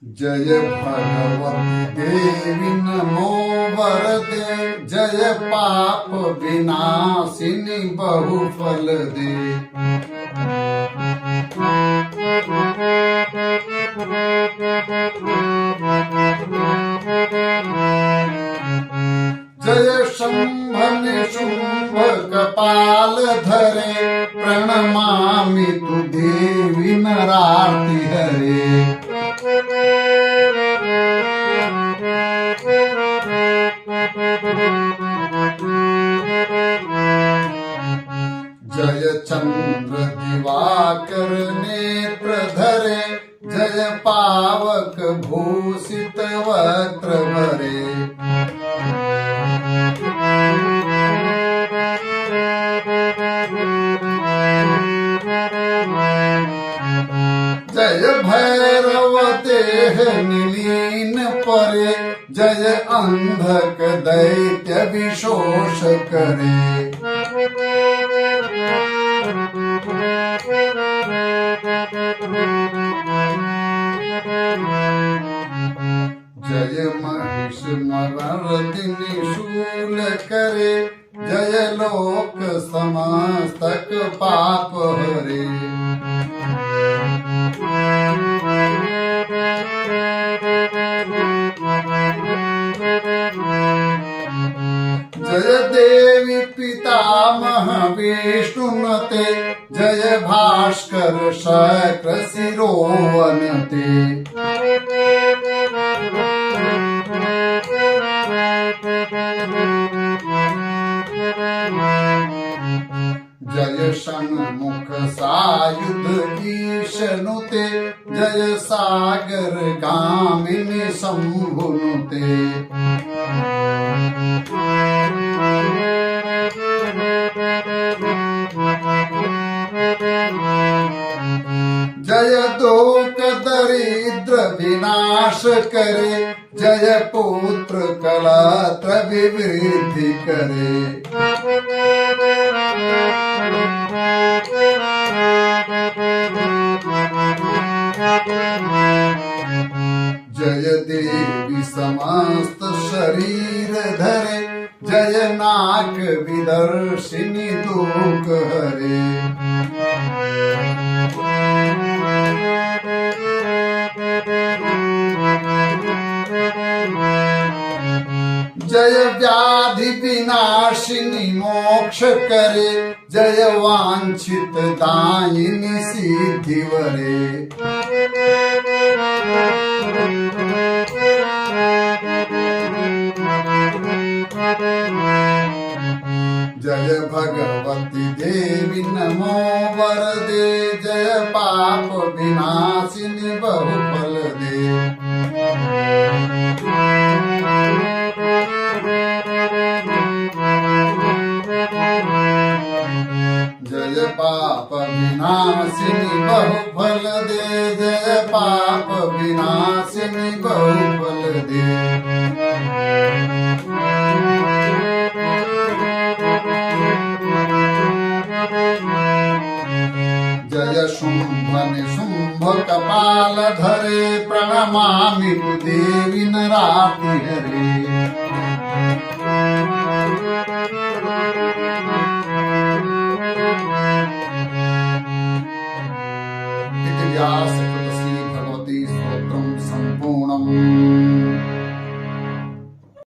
जय भगवती देवी नमो वरदे, जय पाप विनाशिनी बहुफल दे। जय शंभ निशुंभ कपाल धरे, प्रणमामि तु देवी नरार्ति हरे। जय चंद्र दिवाकर नेत्र धरे, जय पावक भूषित वक्त्र भरे। जय भैरव देह निलीन परे, जय अंधक दैत्य विशोष करे। जय महिष मर्दिनी शूल करे, जय लोक समस्तक पाप हरे। जय देवी पितामह विष्णुमते, जय भास्कर शक्र शिरोवनते। जय षण्मुख सायुध ईशनुते, जय सागर गामिनी शंभुनुते। जय दोक दरिद्र विनाश करे, जय पुत्र कलत्र विवृद्धि करे। जय देवी समस्त शरीर धरे, जय नाग विदर्शिनी दुख हरे। जय व्याधि विनाशिनी मोक्ष करे, जय वांछित दायिनी सिद्धि वरे। जय भगवती देवी नमो वरदे, जय पाप विनाशिनी बहुफल दे। जय पाप विनाशिनी बहुफल दे, जय पाप विनाशिनी बहुफल दे। जय शुंभ निशुंभ कपाल धरे, प्रणमामि तु देवी नरार्ति हरे। व्यास